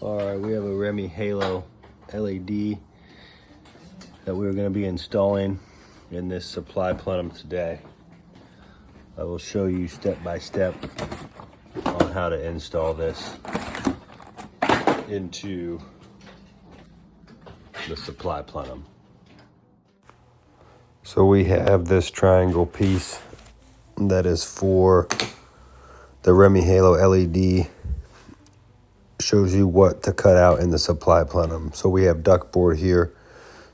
Alright, we have a REME Halo LED that we're going to be installing in this supply plenum today. I will show you step by step on how to install this into the supply plenum. So we have this triangle piece that is for the REME Halo LED. Shows you what to cut out in the supply plenum. So we have duct board here.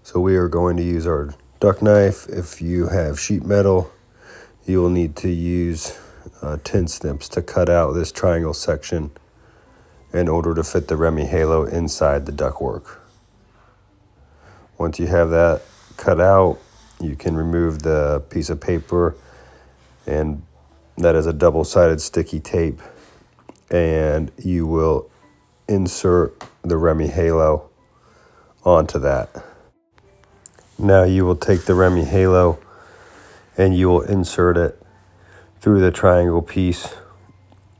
So we are going to use our duct knife. If you have sheet metal, you will need to use tin snips to cut out this triangle section in order to fit the REME Halo inside the ductwork. Once you have that cut out, you can remove the piece of paper, and that is a double-sided sticky tape, and you will insert the REME Halo onto that. Now you will take the REME Halo and you will insert it through the triangle piece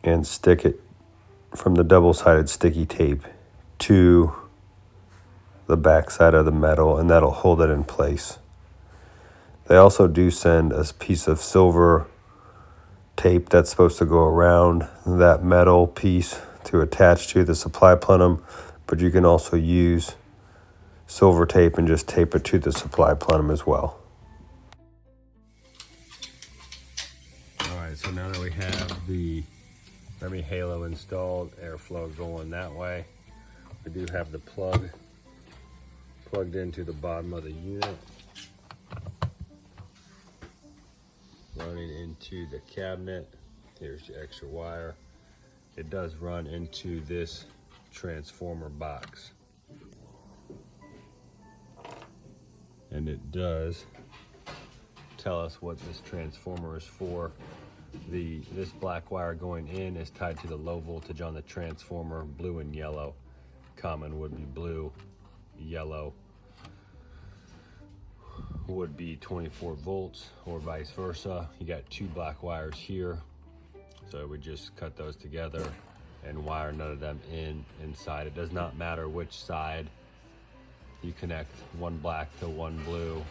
and stick it from the double-sided sticky tape to the back side of the metal, and that'll hold it in place. They also do send a piece of silver tape that's supposed to go around that metal piece to attach to the supply plenum, but you can also use silver tape and just tape it to the supply plenum as well. Alright, so now that we have the REME Halo installed, airflow going that way, we do have the plug plugged into the bottom of the unit, running into the cabinet. Here's your extra wire. It does run into this transformer box, and it does tell us what this transformer is for. This black wire going in is tied to the low voltage on the transformer, blue and yellow. Common would be blue, yellow would be 24 volts, or vice versa. You got two black wires here, so we just cut those together and wire none of them inside. It does not matter which side you connect, one black to one blue,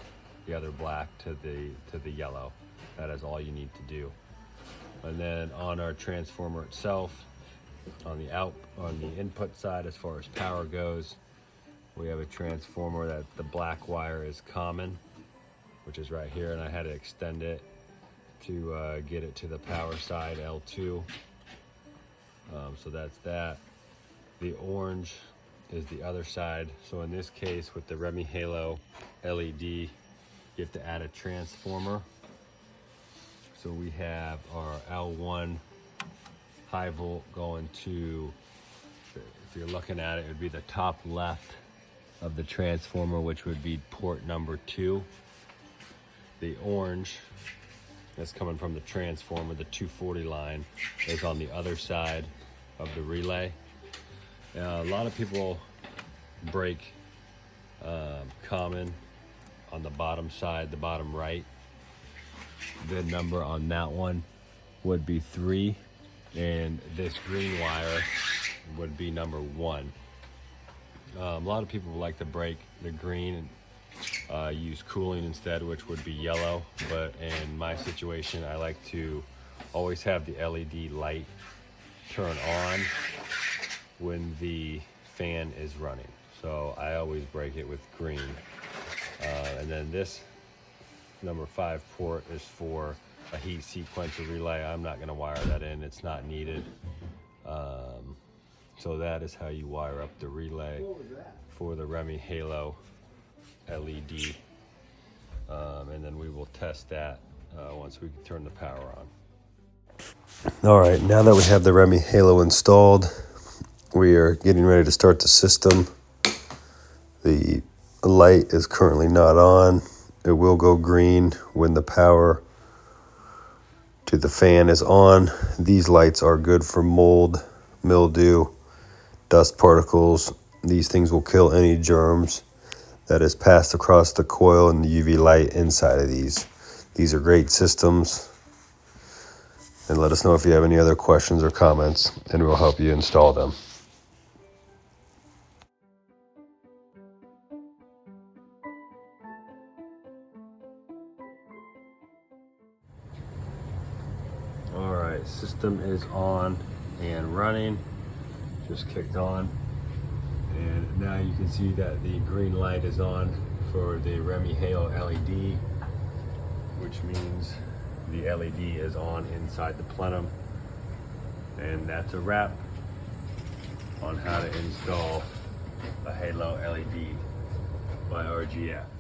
the other black to the yellow. That is all you need to do. And then on our transformer itself, on the input side, as far as power goes, we have a transformer that the black wire is common, which is right here, and I had to extend it to get it to the power side, L2. So that's that. The orange is the other side. So in this case, with the REME Halo LED, you have to add a transformer. So we have our L1 high volt going to, if you're looking at it, it would be the top left of the transformer, which would be port number 2. The orange that's coming from the transformer, the 240 line, is on the other side of the relay. A lot of people break common on the bottom side, the bottom right. The number on that one would be 3, and this green wire would be number 1. A lot of people like to break the green and use cooling instead, which would be yellow, but in my situation, I like to always have the LED light turn on when the fan is running. So I always break it with green. And then this number 5 port is for a heat sequencer relay. I'm not gonna wire that in, it's not needed. So that is how you wire up the relay for the REME Halo LED. And then we will test that once we turn the power on. All right, now that we have the REME Halo installed, we are getting ready to start the system. The light is currently not on. It will go green when the power to the fan is on. These lights are good for mold, mildew, dust particles. These things will kill any germs that is passed across the coil and the UV light inside of these. These are great systems. And let us know if you have any other questions or comments, and we'll help you install them. right, system is on and running, just kicked on. And now you can see that the green light is on for the REME Halo LED, which means the LED is on inside the plenum. And that's a wrap on how to install a Halo LED by RGF.